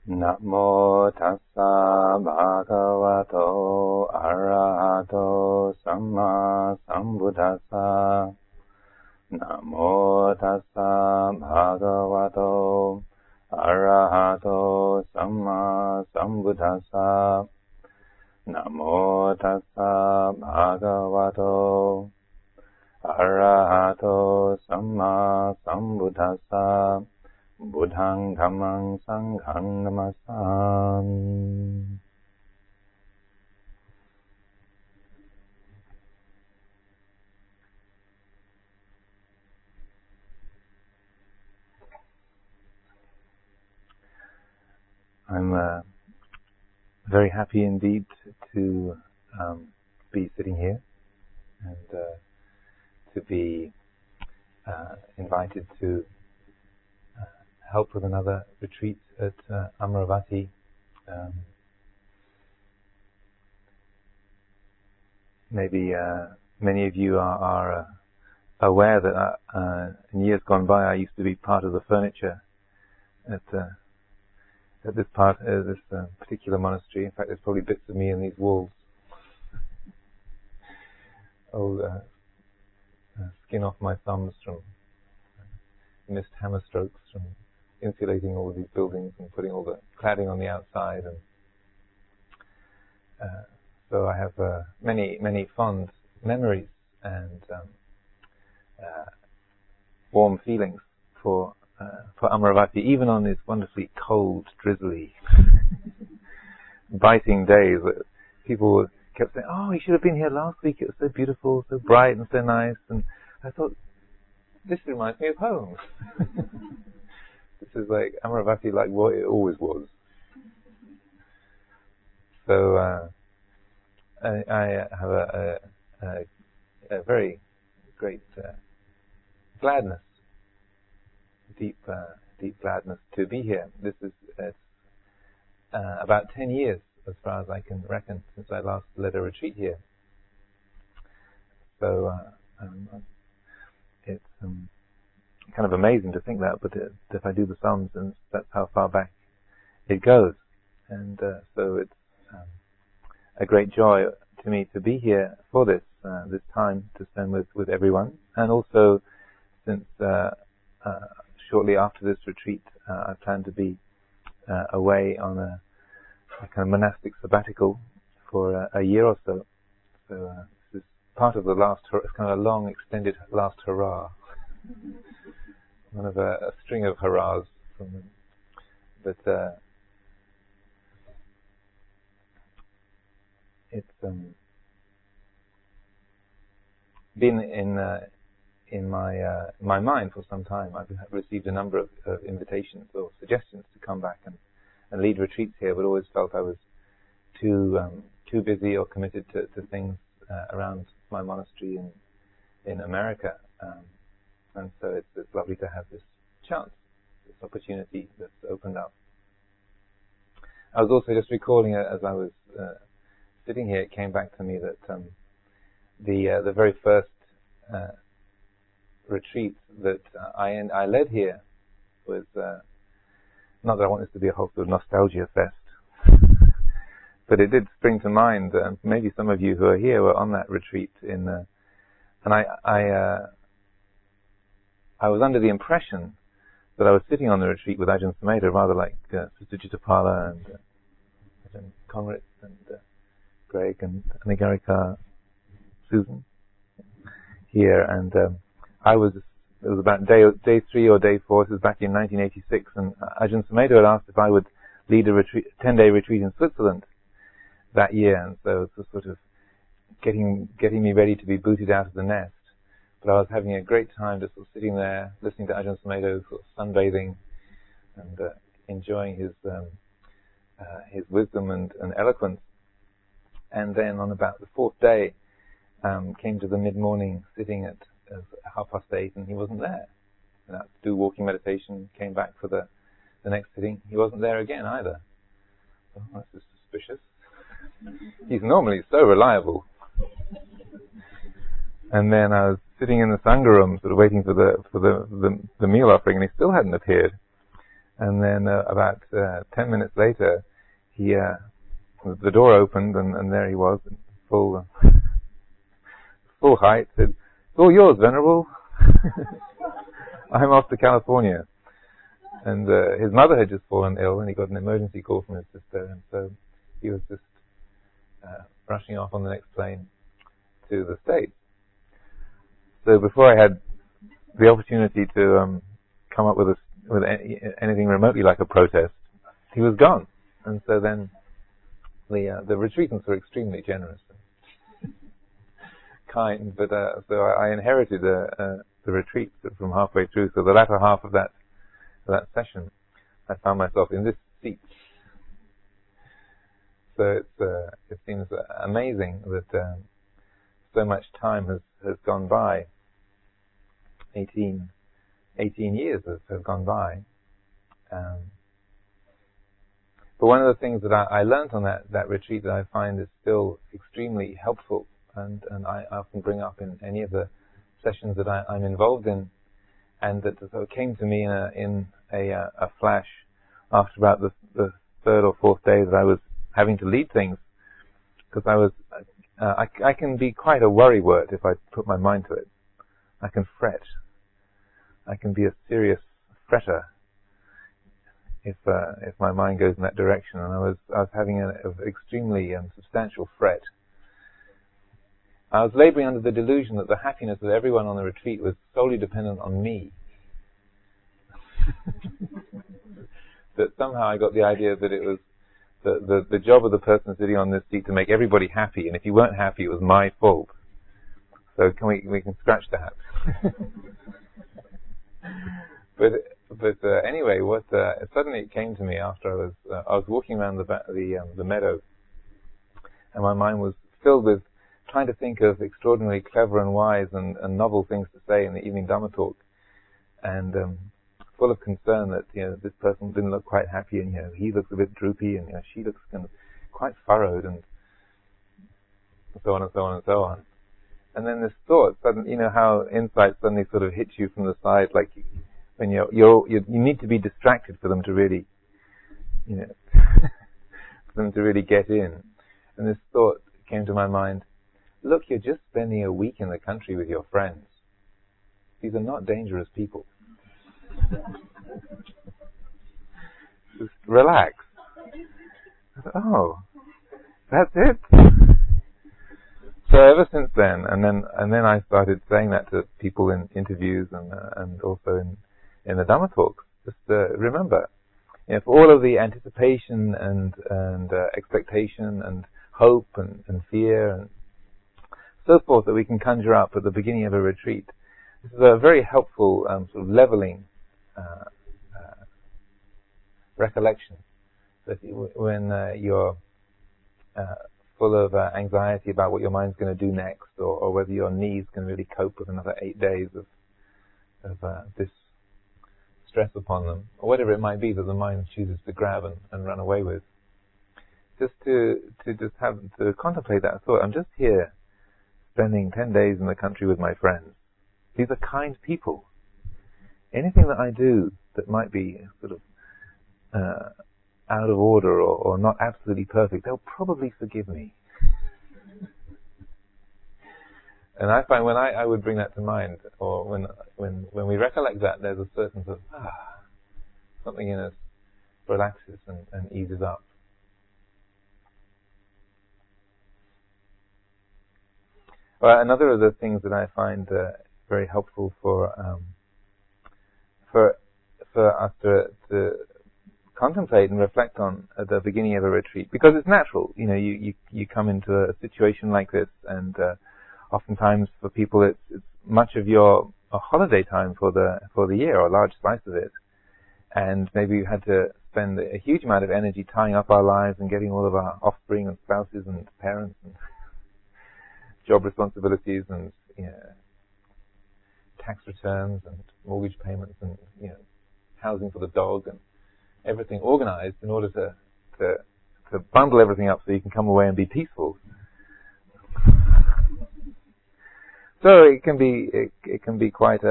Namo tassa bhagavato arahato samma sambuddhassa. Namo tassa bhagavato arahato samma sambuddhassa. Namo tassa bhagavato arahato samma sambuddhassa. Buddhang dhammang sanghang namasami. I'm very happy indeed to be sitting here and to be invited to help with another retreat at Amaro. Maybe many of you are aware that in years gone by I used to be part of the furniture at this particular monastery. In fact, there's probably bits of me in these walls. Old skin off my thumbs from missed hammer strokes from insulating all of these buildings and putting all the cladding on the outside, and so I have many fond memories and warm feelings for Amaro, even on these wonderfully cold, drizzly, biting days. People kept saying, "Oh, you should have been here last week. It was so beautiful, so bright, and so nice." And I thought, this reminds me of home. This is like Amaro, like what it always was. So I have a very great gladness, deep gladness to be here. This is about 10 years, as far as I can reckon, since I last led a retreat here. So it's kind of amazing to think that, but if I do the sums, and that's how far back it goes. And so it's a great joy to me to be here for this time to spend with everyone. And also, since shortly after this retreat, I plan to be away on a kind of monastic sabbatical for a year or so. So this is part of the last, it's kind of a long, extended last hurrah. One of a string of hurrahs from them. But it's been in my mind for some time. I've received a number of invitations or suggestions to come back and lead retreats here, but always felt I was too busy or committed to things around my monastery in America. And so it's lovely to have this chance, this opportunity that's opened up. I was also just recalling, as I was sitting here, it came back to me that the very first retreat that I led here was, not that I want this to be a whole sort of nostalgia fest, but it did spring to mind. Maybe some of you who are here were on that retreat and I was under the impression that I was sitting on the retreat with Ajahn Sumedho, rather like Sister Chittapala and Ajahn Conrad and Greg and Anigarika, Susan here, and it was about day 3 or day 4. This was back in 1986, and Ajahn Sumedho had asked if I would lead a 10-day retreat in Switzerland that year, and so it was sort of getting me ready to be booted out of the nest. But I was having a great time just sort of sitting there, listening to Ajahn Sumedho, sort of sunbathing and enjoying his wisdom and eloquence. And then on about the 4th day, came to the mid-morning sitting at 8:30, and he wasn't there. And I had to do walking meditation, came back for the next sitting. He wasn't there again either. Oh, this is suspicious. He's normally so reliable. And then I was sitting in the Sangha room, sort of waiting for the meal offering, and he still hadn't appeared. And then about 10 minutes later, the door opened, and there he was, full height. Said, "It's all yours, Venerable." I'm off to California. And his mother had just fallen ill, and he got an emergency call from his sister, and so he was just rushing off on the next plane to the States. So before I had the opportunity to come up with anything remotely like a protest, he was gone. And so then the retreatants were extremely generous and kind, but so I inherited the retreat from halfway through. So the latter half of that session, I found myself in this seat. So it seems amazing that so much time has gone by. 18 years have gone by. But one of the things that I learned on that retreat that I find is still extremely helpful, and I often bring up in any of the sessions that I'm involved in, and that sort of came to me in a flash after about the third or fourth day that I was having to lead things, because I can be quite a worrywart if I put my mind to it. I can fret. I can be a serious fretter if my mind goes in that direction. And I was having an extremely substantial fret. I was laboring under the delusion that the happiness of everyone on the retreat was solely dependent on me. That somehow I got the idea that it was the job of the person sitting on this seat to make everybody happy, and if you weren't happy, it was my fault. So we can scratch that. But anyway, suddenly it came to me after I was walking around the meadow, and my mind was filled with trying to think of extraordinarily clever and wise and novel things to say in the evening Dhamma talk, and full of concern that this person didn't look quite happy, and he looks a bit droopy, and she looks kind of quite furrowed, and so on and so on and so on. And then this thought, suddenly, how insight suddenly sort of hits you from the side, like when you need to be distracted for them to really, for them to really get in. And this thought came to my mind: look, you're just spending a week in the country with your friends. These are not dangerous people. Just relax. I thought, oh, that's it. So ever since then, and then I started saying that to people in interviews and also in the Dhamma talks. Just remember, for all of the anticipation and expectation and hope and fear and so forth that we can conjure up at the beginning of a retreat, this is a very helpful sort of leveling recollection that when you're full of anxiety about what your mind's going to do next, or whether your knees can really cope with another 8 days of this stress upon them, or whatever it might be that the mind chooses to grab and run away with. Just to contemplate that thought. I'm just here spending 10 days in the country with my friends. These are kind people. Anything that I do that might be sort of out of order or not absolutely perfect, they'll probably forgive me. And I find when I would bring that to mind, or when we recollect that, there's a certain sort of something in us relaxes and eases up. Well, another of the things that I find very helpful for us to contemplate and reflect on at the beginning of a retreat, because it's natural. You come into a situation like this, and oftentimes for people it's much of your holiday time for the year, or a large slice of it, and maybe you had to spend a huge amount of energy tying up our lives and getting all of our offspring and spouses and parents and job responsibilities and tax returns and mortgage payments and housing for the dog and everything organized in order to bundle everything up so you can come away and be peaceful. So it can be quite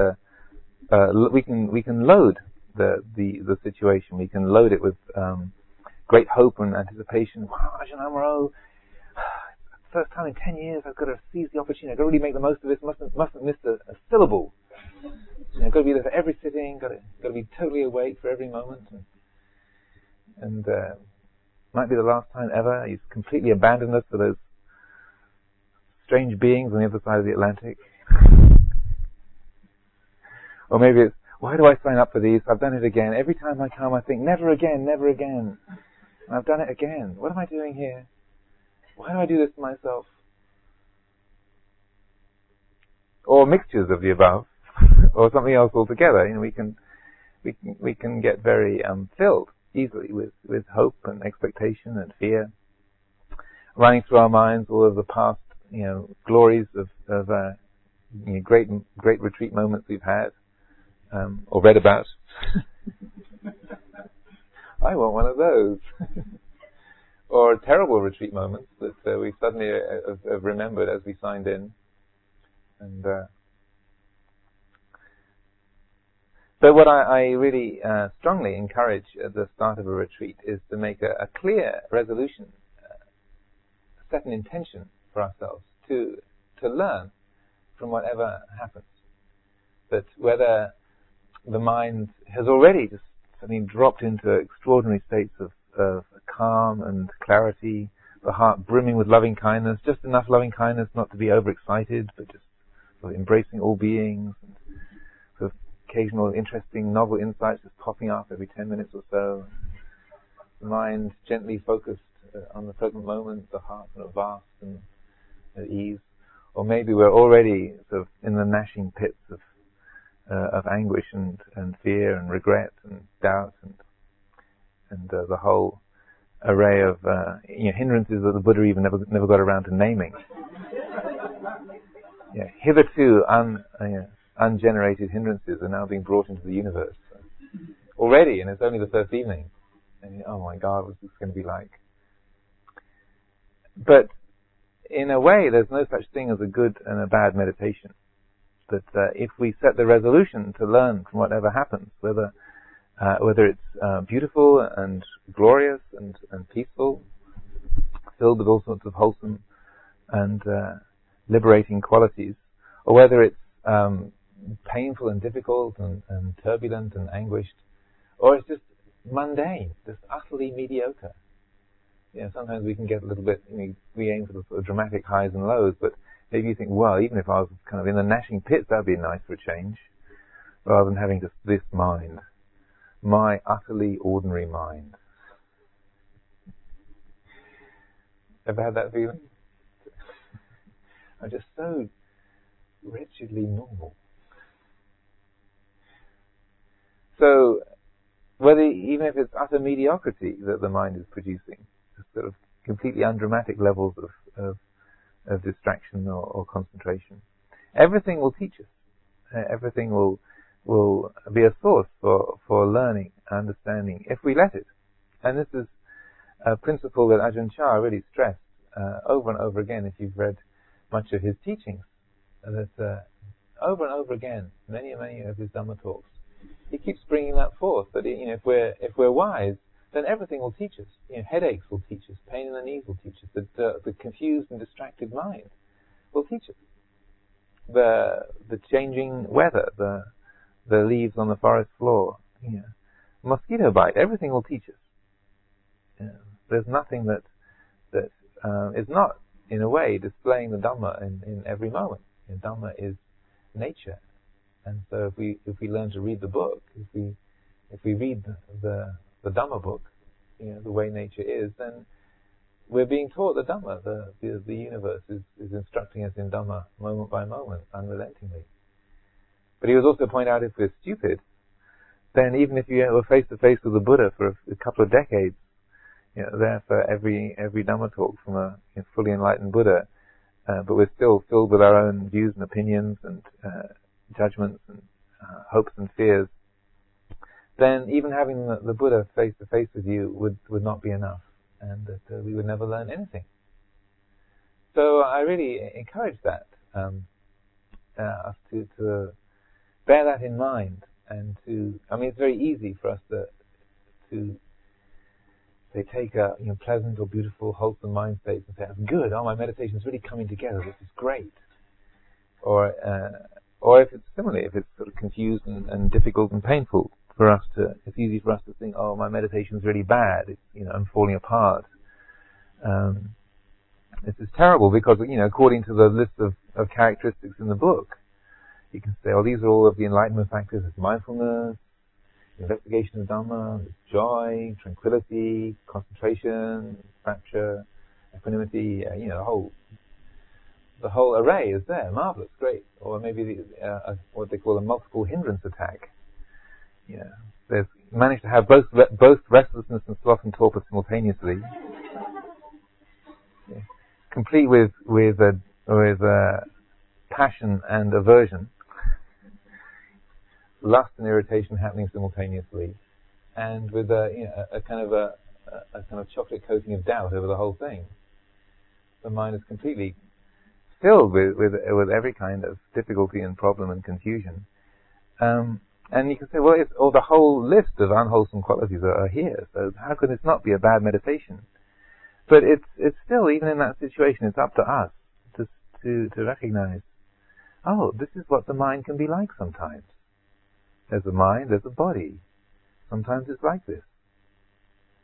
we can load the situation. We can load it with great hope and anticipation. Wow, Ajahn Amaro, first time in 10 years, I've got to seize the opportunity. I've got to really make the most of this. Mustn't miss a syllable. I've got to be there for every sitting. Got to be totally awake for every moment. And might be the last time ever. He's completely abandoned us for those strange beings on the other side of the Atlantic. Or maybe it's, why do I sign up for these? I've done it again. Every time I come, I think, never again, never again. And I've done it again. What am I doing here? Why do I do this to myself? Or mixtures of the above, or something else altogether. We can get very filled easily with hope and expectation and fear, running through our minds all of the past, glories of great retreat moments we've had. Or read about. I want one of those. Or terrible retreat moments that we suddenly have remembered as we signed in. And so what I really strongly encourage at the start of a retreat is to make a clear resolution, set an intention for ourselves to learn from whatever happens. But whether the mind has already just suddenly dropped into extraordinary states of calm and clarity, the heart brimming with loving kindness, just enough loving kindness not to be overexcited, but just sort of embracing all beings, and sort of occasional interesting novel insights just popping up every 10 minutes or so. The mind gently focused on the present moment, the heart sort of vast and at ease. Or maybe we're already sort of in the gnashing pits of anguish and fear and regret and doubt and the whole array of hindrances that the Buddha even never got around to naming. Hitherto ungenerated hindrances are now being brought into the universe already, and it's only the first evening. And oh my God, what's this going to be like? But in a way, there's no such thing as a good and a bad meditation. That if we set the resolution to learn from whatever happens, whether it's beautiful and glorious and peaceful, filled with all sorts of wholesome and liberating qualities, or whether it's painful and difficult and turbulent and anguished, or it's just mundane, just utterly mediocre. Sometimes we can get a little bit, we aim for the sort of dramatic highs and lows, but maybe you think, well, even if I was kind of in the gnashing pits, that would be nice for a change, rather than having just this mind, my utterly ordinary mind. Ever had that feeling? I'm just so wretchedly normal. So, even if it's utter mediocrity that the mind is producing, sort of completely undramatic levels of distraction or concentration, everything will teach us. Everything will be a source for learning, understanding, if we let it. And this is a principle that Ajahn Chah really stressed over and over again. If you've read much of his teachings, that over and over again, many of his Dhamma talks, he keeps bringing that forth. That if we're wise, then everything will teach us. Headaches will teach us. Pain in the knees will teach us. The confused and distracted mind will teach us. The changing weather, the leaves on the forest floor, mosquito bite, everything will teach us. There's nothing that is not, in a way, displaying the Dhamma in every moment. Dhamma is nature, and so if we learn to read the book, if we read the Dhamma book, the way nature is, then we're being taught the Dhamma. The universe is instructing us in Dhamma moment by moment, unrelentingly. But he was also pointing out, if we're stupid, then even if you were face to face with the Buddha for a couple of decades, there for every Dhamma talk from a fully enlightened Buddha, but we're still filled with our own views and opinions and judgments and hopes and fears, then even having the Buddha face to face with you would not be enough, and that we would never learn anything. So I really encourage that, us to bear that in mind and to, I mean, it's very easy for us to say, take a pleasant or beautiful, wholesome mind state and say, "That's good. Oh, my meditation's really coming together. This is great." Or if it's similarly, if it's sort of confused and difficult and painful for us it's easy for us to think, "Oh, my meditation's really bad. It's, I'm falling apart." This is terrible because, according to the list of characteristics in the book, you can say, "Oh, these are all of the enlightenment factors. It's mindfulness, investigation of Dhamma, joy, tranquility, concentration, rapture, equanimity." The whole array is there. Marvelous, great. Or maybe what they call a multiple hindrance attack. There's managed to have both restlessness and sloth and torpor simultaneously, complete with passion and aversion, lust and irritation happening simultaneously, and with a kind of chocolate coating of doubt over the whole thing. The mind is completely filled with every kind of difficulty and problem and confusion. And you can say, well, the whole list of unwholesome qualities are here, so how could this not be a bad meditation? But it's still, even in that situation, it's up to us to recognize, oh, this is what the mind can be like sometimes. There's a mind, there's a body. Sometimes it's like this.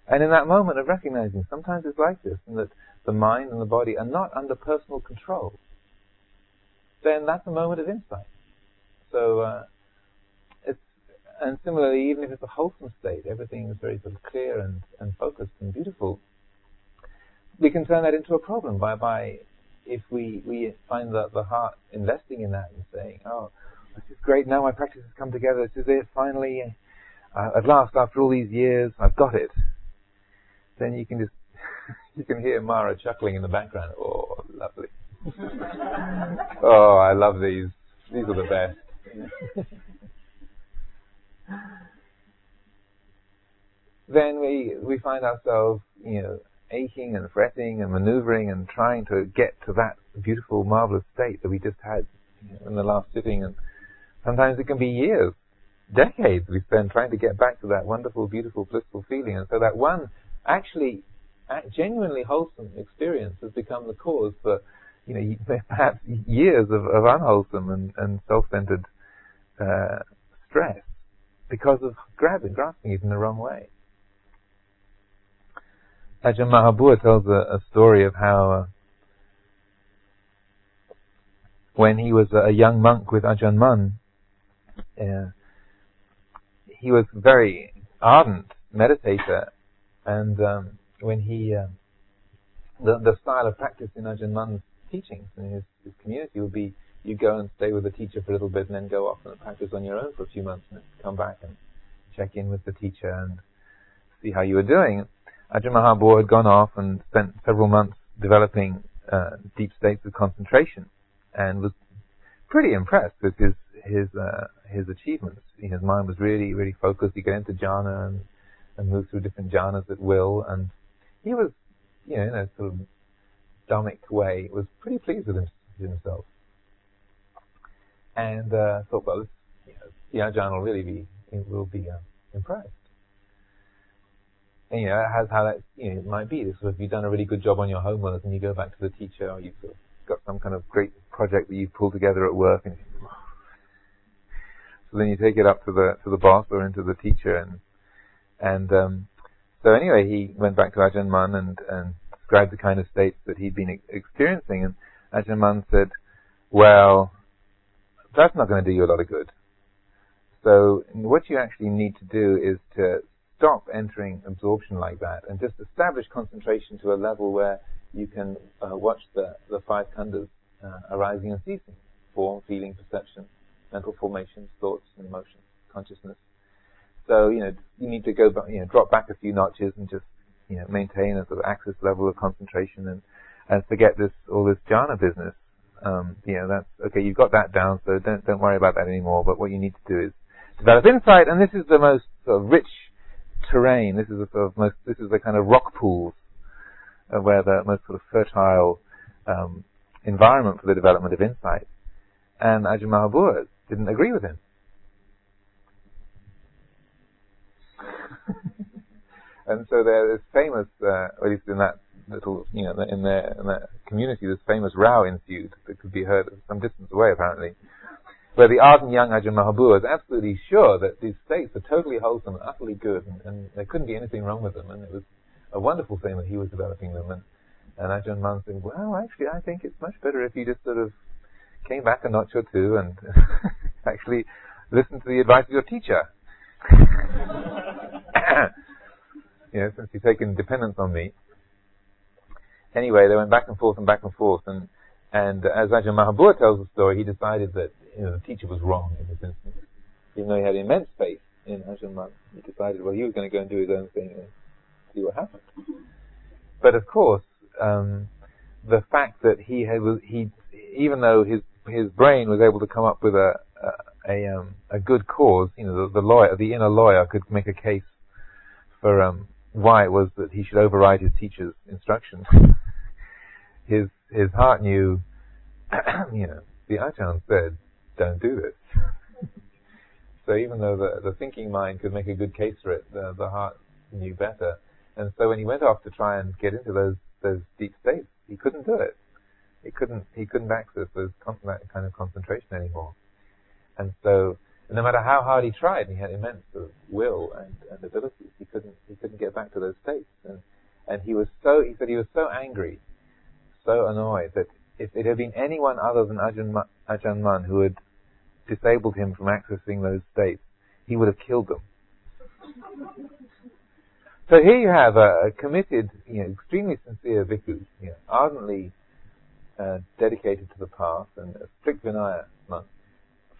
And in that moment of recognizing sometimes it's like this, and that the mind and the body are not under personal control, then that's a moment of insight. So, and similarly, even if it's a wholesome state, everything is very sort of clear and focused and beautiful, we can turn that into a problem by if we find the heart investing in that and saying, "Oh, this is great, now my practice has come together, this is it, finally, at last, after all these years, I've got it." Then you can you can hear Mara chuckling in the background. "Oh, lovely." "Oh, I love these. These are the best." Then we find ourselves, aching and fretting and maneuvering and trying to get to that beautiful, marvelous state that we just had in the last sitting. And sometimes it can be years, decades we spend trying to get back to that wonderful, beautiful, blissful feeling. And so that one actually genuinely wholesome experience has become the cause for, perhaps years of unwholesome and self-centered stress because of grasping it in the wrong way. Ajahn Mahabua tells a story of how when he was a young monk with Ajahn Mun, he was a very ardent meditator, and when he the style of practice in Ajahn Mun's teachings in his community would be, you go and stay with the teacher for a little bit and then go off and practice on your own for a few months and come back and check in with the teacher and see how you were doing. Ajahn Mahabua had gone off and spent several months developing deep states of concentration, and was pretty impressed with his achievements. His mind was really, really focused. He could enter jhana and move through different jhanas at will, and he was, in a sort of Dhammic way, was pretty pleased with himself. And thought, well, the Ajahn will be impressed. And, how that it might be. This if you've done a really good job on your homework and you go back to the teacher, or you've sort of got some kind of great project that you've pulled together at work, and so then you take it up to the boss or into the teacher, and so anyway, he went back to Ajahn Mun and described the kind of states that he'd been experiencing, and Ajahn Mun said, "Well, that's not going to do you a lot of good. So what you actually need to do is to stop entering absorption like that and just establish concentration to a level where you can watch the five khandhas arising and ceasing: form, feeling, perception, mental formations, thoughts and emotions, consciousness." So, you need to go back, drop back a few notches and just, maintain a sort of access level of concentration and forget all this jhana business. That's okay. You've got that down, so don't worry about that anymore. But what you need to do is develop insight, and this is the most sort of rich terrain. This is the kind of rock pools where the most sort of fertile environment for the development of insight. And Ajahn Mahabua didn't agree with him. And so there's famous, at least in that little, in that community, this famous row ensued that could be heard some distance away, apparently, where the ardent young Ajahn Mahabua is absolutely sure that these states are totally wholesome and utterly good, and there couldn't be anything wrong with them, and it was a wonderful thing that he was developing them. And Ajahn Mun said, well, actually, I think it's much better if you just sort of came back a notch or two and actually listened to the advice of your teacher. Since you've taken dependence on me. Anyway, they went back and forth, and as Ajahn Mahabua tells the story, he decided that the teacher was wrong in this instance. Even though he had immense faith in Ajahn Mun, he decided, well, he was going to go and do his own thing and see what happened. But of course, the fact that he even though his brain was able to come up with a good cause, the inner lawyer could make a case for why it was that he should override his teacher's instructions. His heart knew, the Ajahn said, don't do this. So even though the thinking mind could make a good case for it, the heart knew better. And so when he went off to try and get into those deep states, he couldn't do it. He couldn't access that kind of concentration anymore. And so, no matter how hard he tried, he had immense sort of will and abilities. He couldn't get back to those states. And he said he was so angry, so annoyed, that if it had been anyone other than Ajahn Mun who had disabled him from accessing those states, he would have killed them. So here you have a committed, extremely sincere bhikkhu, ardently dedicated to the path, and a strict Vinaya monk,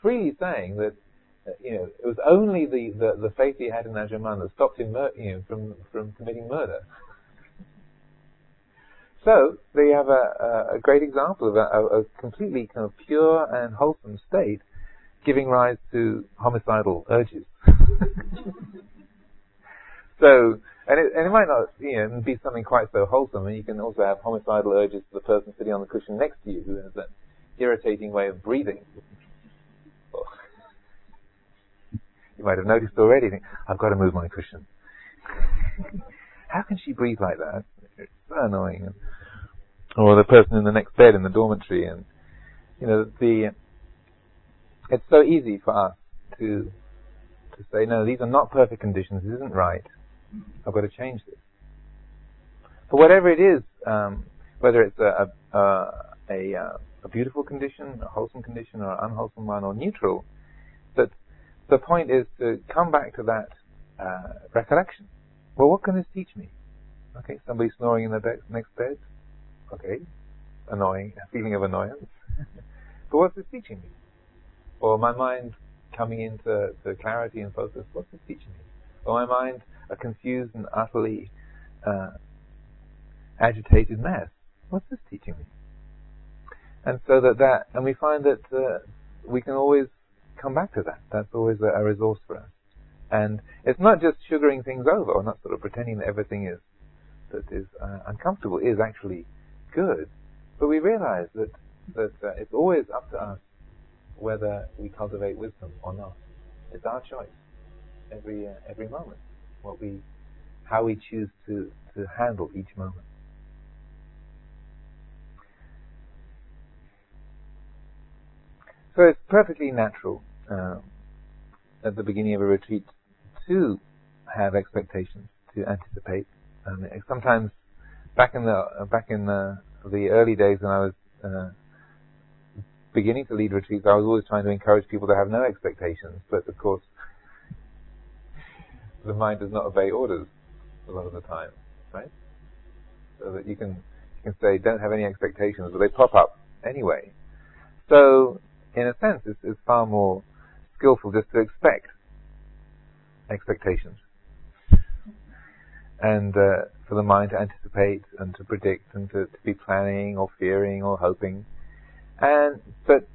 freely saying that it was only the faith he had in Ajahn Mun that stopped him from committing murder. So they have a great example of a completely kind of pure and wholesome state giving rise to homicidal urges. So, and it might not be something quite so wholesome. And you can also have homicidal urges to the person sitting on the cushion next to you who has that irritating way of breathing. You might have noticed already. I've got to move my cushion. How can she breathe like that? It's so annoying. Or the person in the next bed in the dormitory, and it's so easy for us to say, no, these are not perfect conditions. This isn't right. I've got to change this. But whatever it is, whether it's a beautiful condition, a wholesome condition, or an unwholesome one, or neutral, that the point is to come back to that recollection. Well, what can this teach me? Okay, somebody snoring in the next bed. Okay, annoying, a feeling of annoyance. But what's this teaching me? Or my mind coming into clarity and focus. What's this teaching me? Or my mind a confused and utterly agitated mess. What's this teaching me? And so and we find that we can always come back to that. That's always a resource for us. And it's not just sugaring things over, or not sort of pretending that everything that is uncomfortable is actually good. But we realize that it's always up to us whether we cultivate wisdom or not. It's our choice every moment. How we choose to handle each moment. So it's perfectly natural at the beginning of a retreat to have expectations, to anticipate. Sometimes back in the early days when I was beginning to lead retreats, I was always trying to encourage people to have no expectations. But of course, the mind does not obey orders a lot of the time, right? So that you can say, don't have any expectations, but they pop up anyway. So, in a sense, it's far more skillful just to expect expectations. And for the mind to anticipate and to predict and to be planning or fearing or hoping. But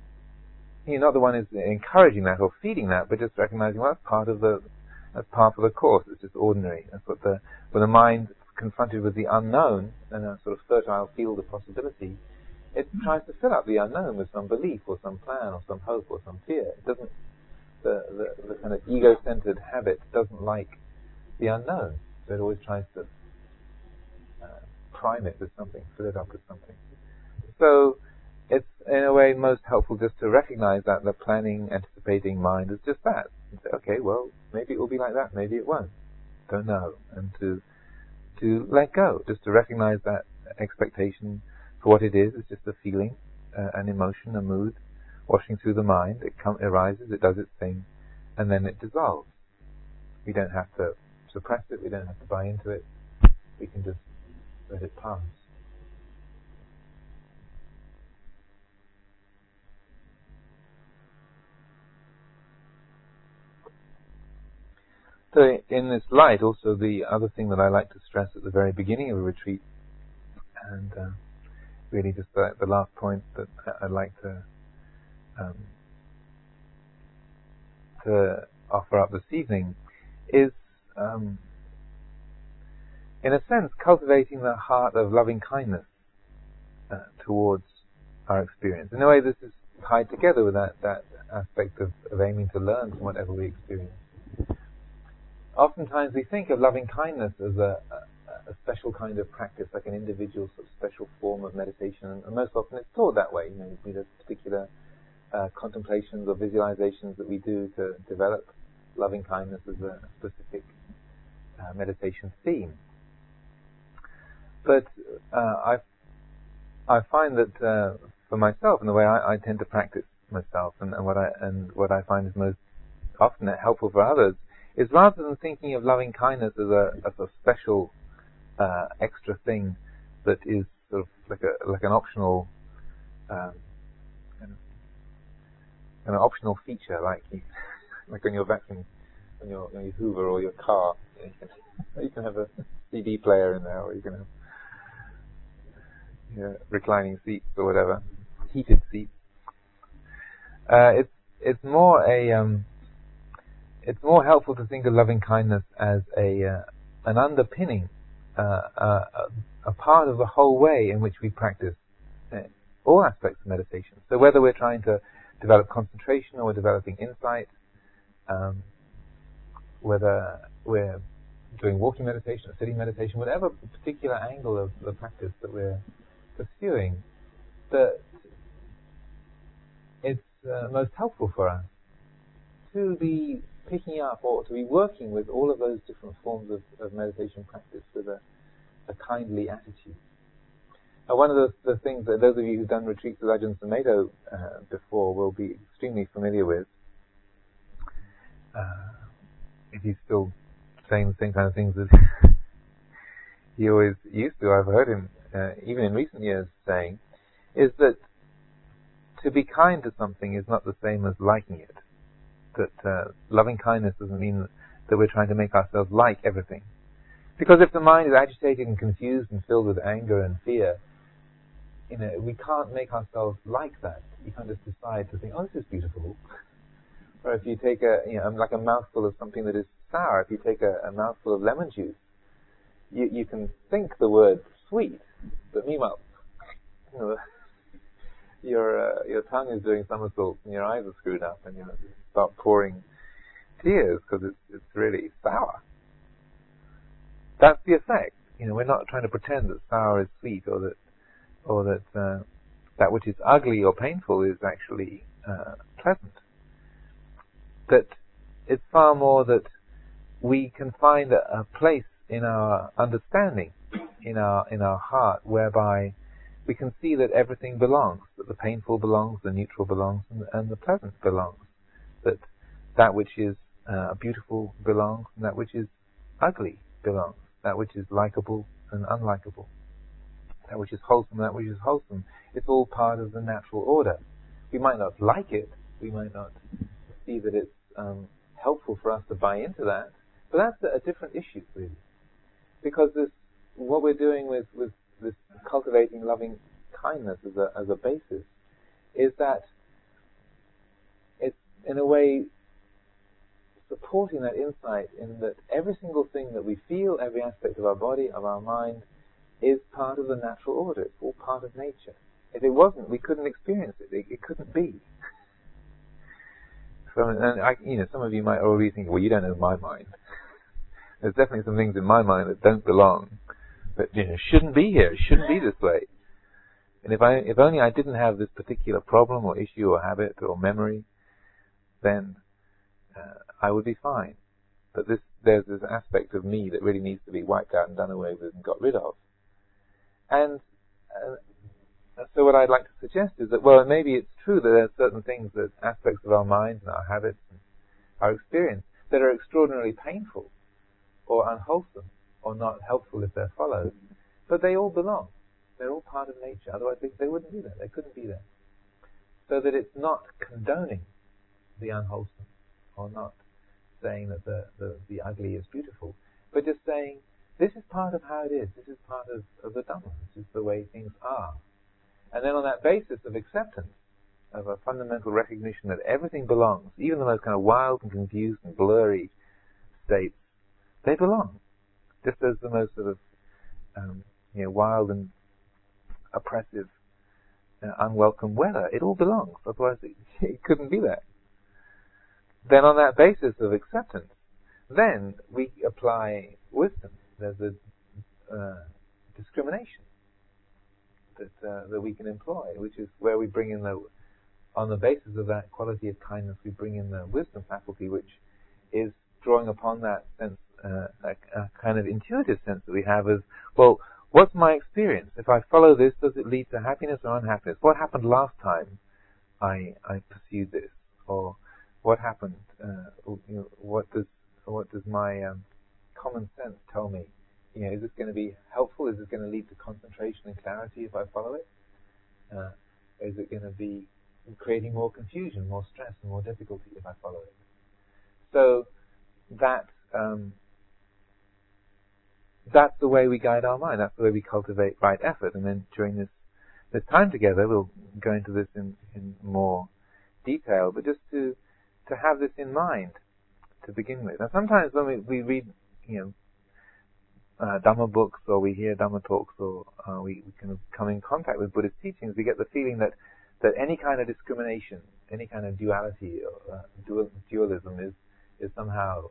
not the one is encouraging that or feeding that, but just recognizing, well, that's part of the course. It's just ordinary. That's what when the mind is confronted with the unknown and a sort of fertile field of possibility, it tries to fill up the unknown with some belief or some plan or some hope or some fear. It doesn't. The kind of ego-centered habit doesn't like the unknown. So it always tries to prime it with something, fill it up with something. So it's in a way most helpful just to recognize that the planning, anticipating mind is just that. And say, okay, well, maybe it will be like that, maybe it won't. Don't know. And to let go, just to recognize that expectation for what it is. It's just a feeling, an emotion, a mood, washing through the mind. It arises, it does its thing, and then it dissolves. We don't have to suppress it, we don't have to buy into it. We can just let it pass. So in this light, also the other thing that I like to stress at the very beginning of a retreat, and really just the last point that I'd like to offer up this evening, is in a sense cultivating the heart of loving kindness towards our experience. In a way, this is tied together with that aspect of aiming to learn from whatever we experience. Oftentimes we think of loving kindness as a special kind of practice, like an individual sort of special form of meditation, and most often it's taught that way. We have particular contemplations or visualizations that we do to develop loving kindness as a specific meditation theme. But I find that for myself, and the way I tend to practice myself, and what I find is most often helpful for others, is rather than thinking of loving kindness as a special extra thing that is sort of like an optional an optional feature, like on your vacuum, on your Hoover or your car, you can have a CD player in there, or you can have reclining seats or whatever, heated seats. It's more helpful to think of loving kindness as an underpinning, a part of the whole way in which we practice all aspects of meditation. So whether we're trying to develop concentration or we're developing insight, whether we're doing walking meditation or sitting meditation, whatever particular angle of the practice that we're pursuing, that it's most helpful for us to be picking up or to be working with all of those different forms of meditation practice with a kindly attitude. One of the things that those of you who've done retreats with Ajahn Sumedho before will be extremely familiar with, if he's still saying the same kind of things as he always used to, I've heard him, even in recent years, saying, is that to be kind to something is not the same as liking it. That loving kindness doesn't mean that we're trying to make ourselves like everything. Because if the mind is agitated and confused and filled with anger and fear, we can't make ourselves like that. You can't just decide to think, oh, this is beautiful. Or if you take like a mouthful of something that is sour, if you take a mouthful of lemon juice, you can think the word sweet, but meanwhile, your tongue is doing somersaults and your eyes are screwed up, and you start pouring tears because it's really sour. That's the effect. We're not trying to pretend that sour is sweet, or that that which is ugly or painful is actually pleasant. That it's far more that we can find a place in our understanding, in our heart, whereby we can see that everything belongs, that the painful belongs, the neutral belongs, and the pleasant belongs. That which is beautiful belongs, and that which is ugly belongs. That which is likable and unlikable. That which is wholesome and that which is wholesome. It's all part of the natural order. We might not like it, we might not see that it's helpful for us to buy into that, but that's a different issue, really. Because what we're doing with this cultivating loving kindness as a basis is that it's, in a way, supporting that insight in that every single thing that we feel, every aspect of our body, of our mind, is part of the natural order. It's all part of nature. If it wasn't, we couldn't experience it. It couldn't be. So, and some of you might already think, well, you don't know my mind. There's definitely some things in my mind that don't belong, that shouldn't be here, shouldn't be this way. And if only I didn't have this particular problem or issue or habit or memory, then I would be fine. But there's this aspect of me that really needs to be wiped out and done away with and got rid of. And so what I'd like to suggest is that, well, maybe it's true that there are certain things, that aspects of our minds and our habits and our experience that are extraordinarily painful or unwholesome or not helpful if they're followed, but they all belong. They're all part of nature. Otherwise they wouldn't be there. They couldn't be there. So that it's not condoning the unwholesome or not saying that the ugly is beautiful, but just saying this is part of how it is. This is part of the Dhamma. This is the way things are. And then on that basis of acceptance, of a fundamental recognition that everything belongs, even the most kind of wild and confused and blurry states, they belong. Just as the most sort of wild and oppressive, unwelcome weather, it all belongs. Otherwise it couldn't be there. Then on that basis of acceptance, then we apply wisdom. There's a discrimination that we can employ, which is where we bring in on the basis of that quality of kindness, we bring in the wisdom faculty, which is drawing upon that sense, a kind of intuitive sense that we have as, well, what's my experience? If I follow this, does it lead to happiness or unhappiness? What happened last time I pursued this? Or what happened? What does my common sense tell me? Is this going to be helpful? Is this going to lead to concentration and clarity if I follow it? Is it going to be creating more confusion, more stress, and more difficulty if I follow it? So that's the way we guide our mind. That's the way we cultivate right effort. And then during this time together, we'll go into this in more detail. But just to have this in mind to begin with. Now, sometimes when we read, Dhamma books, or we hear Dhamma talks, or we kind of come in contact with Buddhist teachings, we get the feeling that any kind of discrimination, any kind of duality, or dualism is somehow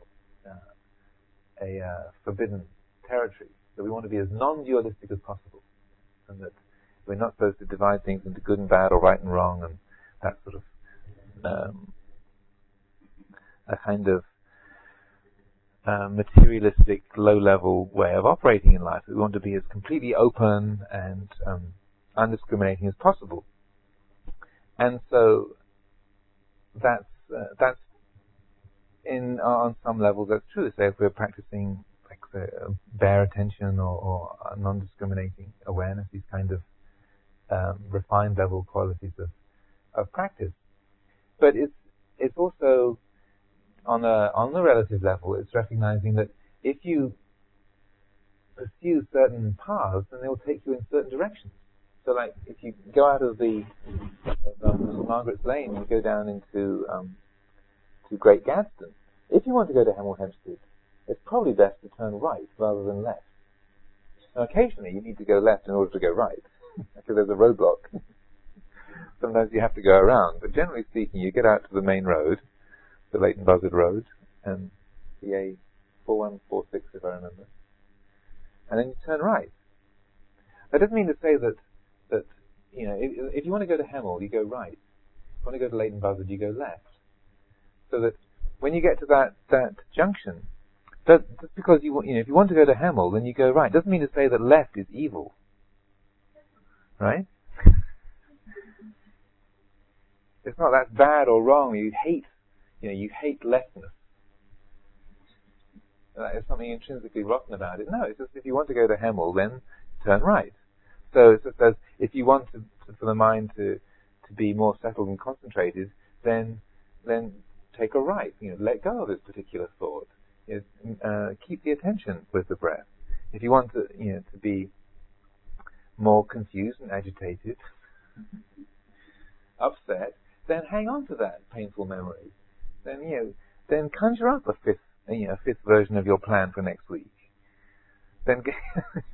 a forbidden territory. That we want to be as non-dualistic as possible, and that we're not supposed to divide things into good and bad, or right and wrong, and that sort of a kind of materialistic, low-level way of operating in life. We want to be as completely open and undiscriminating as possible. And so that's on some levels that's true. Say if we're practicing like bare attention or non-discriminating awareness, these kind of refined level qualities of practice. But it's also on the relative level, it's recognizing that if you pursue certain paths, then they will take you in certain directions. So, like if you go out of the St. Margaret's Lane and go down into to Great Gadsden, if you want to go to Hemel Hempstead, it's probably best to turn right rather than left. Now, occasionally you need to go left in order to go right, because there's a roadblock. Sometimes you have to go around, but generally speaking, you get out to the main road, the Leighton Buzzard Road, and the A4146, if I remember, and then you turn right. That doesn't mean to say that if you want to go to Hemel, you go right. If you want to go to Leighton Buzzard, you go left. So that when you get to that junction, just because if you want to go to Hemel, then you go right. Doesn't mean to say that left is evil, right? It's not that bad or wrong. You hate leftness. There's something intrinsically rotten about it. No, it's just if you want to go to Hemel, then turn right. So it just says if you want for the mind to be more settled and concentrated, then take a right. Let go of this particular thought. Keep the attention with the breath. If you want to be more confused and agitated, upset, then hang on to that painful memory. Then conjure up a fifth version of your plan for next week. Then,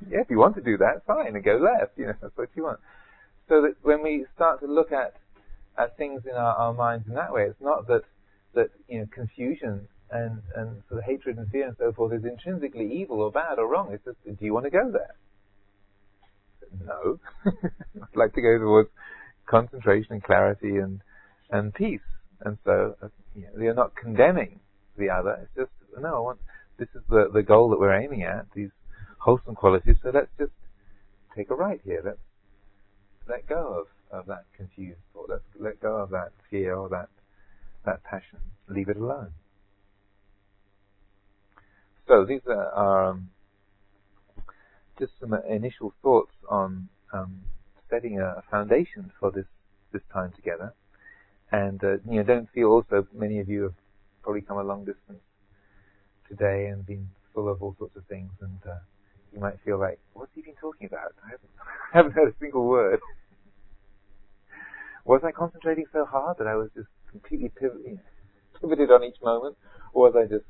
if you want to do that, fine, and go left. That's what you want. So that when we start to look at things in our minds in that way, it's not that confusion and sort of hatred and fear and so forth is intrinsically evil or bad or wrong. It's just, do you want to go there? No. I'd like to go towards concentration and clarity and peace. And so, we are not condemning the other. It's just, no, this is the goal that we're aiming at, these wholesome qualities, so let's just take a right here. Let's let go of that confused thought. Let's let go of that fear or that passion. Leave it alone. So these are just some initial thoughts on setting a foundation for this time together. And don't feel also, many of you have probably come a long distance today and been full of all sorts of things, and you might feel like, what's he been talking about? I haven't heard a single word. Was I concentrating so hard that I was just completely pivoted on each moment, or was I just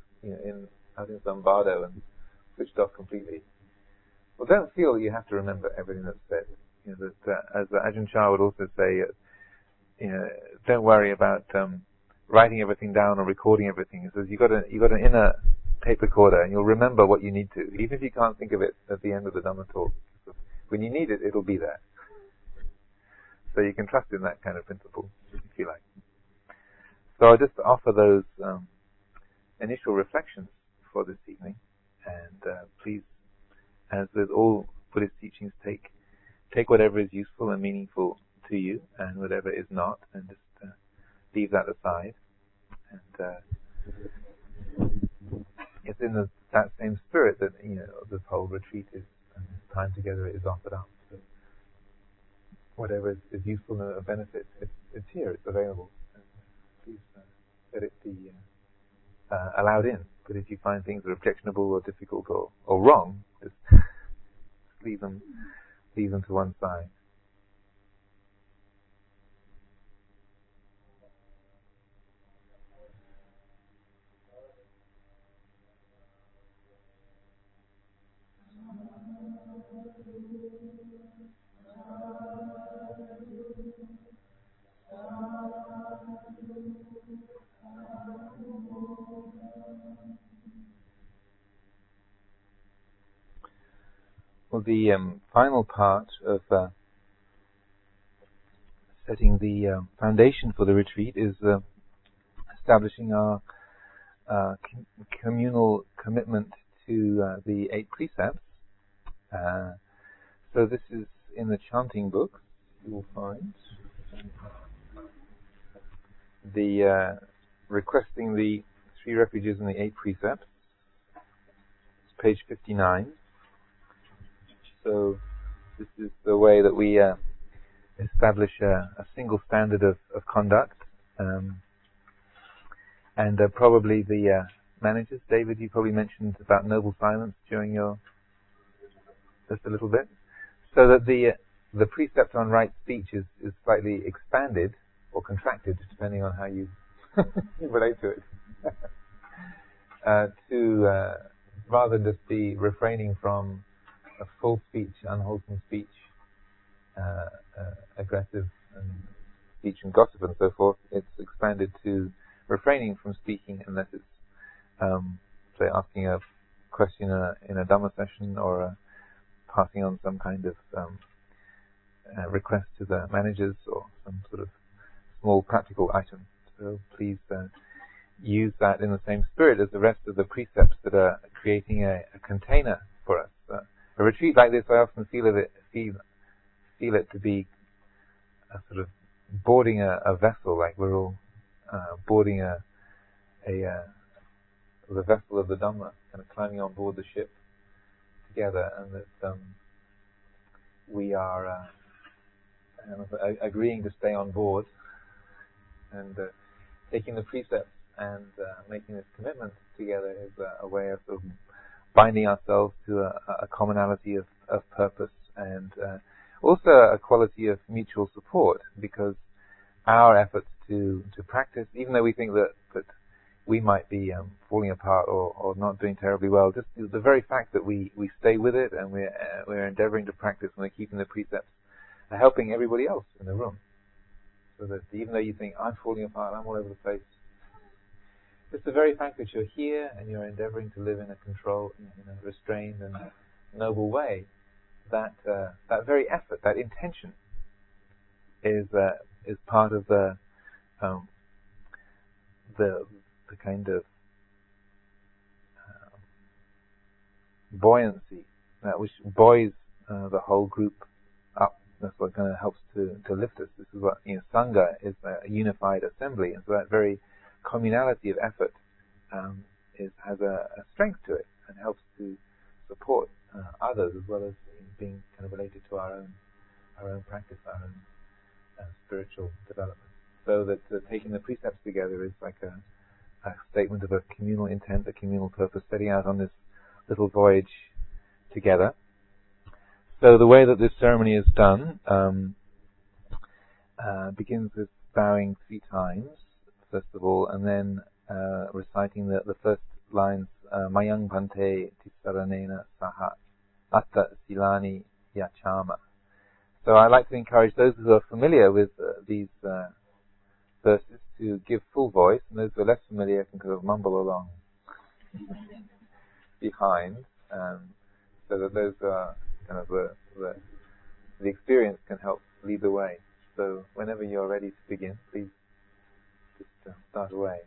out in some bardo and switched off completely? Well, don't feel that you have to remember everything that's said. As Ajahn would also say, don't worry about writing everything down or recording everything. He says you've got an inner tape recorder, and you'll remember what you need to, even if you can't think of it at the end of the Dhamma talk. When you need it, it'll be there. So you can trust in that kind of principle, if you like. So I'll just offer those initial reflections for this evening, and please, as with all Buddhist teachings, take whatever is useful and meaningful to you, and whatever is not, and just leave that aside. And it's in that same spirit that this whole retreat is, and this time together is offered up. So whatever is useful and a benefit, it's here, it's available. And please let it be allowed in. But if you find things that are objectionable or difficult or wrong, just leave them to one side. Well, the final part of setting the foundation for the retreat is establishing our communal commitment to the 8 precepts. So this is in the chanting books. You will find the requesting the 3 refuges and the 8 precepts. It's page 59. So this is the way that we establish a single standard of conduct. And probably the managers, David, you probably mentioned about noble silence during your, just a little bit. So that the precept on right speech is slightly expanded or contracted, depending on how you relate to it. To rather than just be refraining from a full speech, unwholesome speech, aggressive speech and gossip and so forth, it's expanded to refraining from speaking unless it's, say, asking a question in a Dhamma session or passing on some kind of request to the managers or some sort of small practical item. So please use that in the same spirit as the rest of the precepts that are creating a container for us. A retreat like this, I often feel it to be a sort of boarding a vessel, like we're all boarding the vessel of the Dhamma, kind of climbing on board the ship together, and that we are agreeing to stay on board and taking the precepts and making this commitment together is a way of sort of binding ourselves to a commonality of purpose and also a quality of mutual support, because our efforts to practice, even though we think that we might be falling apart or not doing terribly well, just the very fact that we stay with it and we're endeavoring to practice and we're keeping the precepts are helping everybody else in the room. So that even though you think, I'm falling apart, I'm all over the place, just the very fact that you're here and you're endeavoring to live in a controlled, in a restrained and noble way, that very effort, that intention, is part of the kind of buoyancy which buoys the whole group up. That's what kind of helps to lift us. This is what Sangha is, a unified assembly, and so that very communality of effort has a strength to it and helps to support others as well as being kind of related to our own practice, our own spiritual development. So that taking the precepts together is like a statement of a communal intent, a communal purpose, setting out on this little voyage together. So the way that this ceremony is done begins with bowing 3 times, first of all, and then reciting the first lines, Mayang Bhante Tisaranena Saha Atta Silani Yachama. So I like to encourage those who are familiar with these verses to give full voice, and those who are less familiar can kind of mumble along behind, so that those are kind of the experience can help lead the way. So whenever you're ready to begin, please just start away.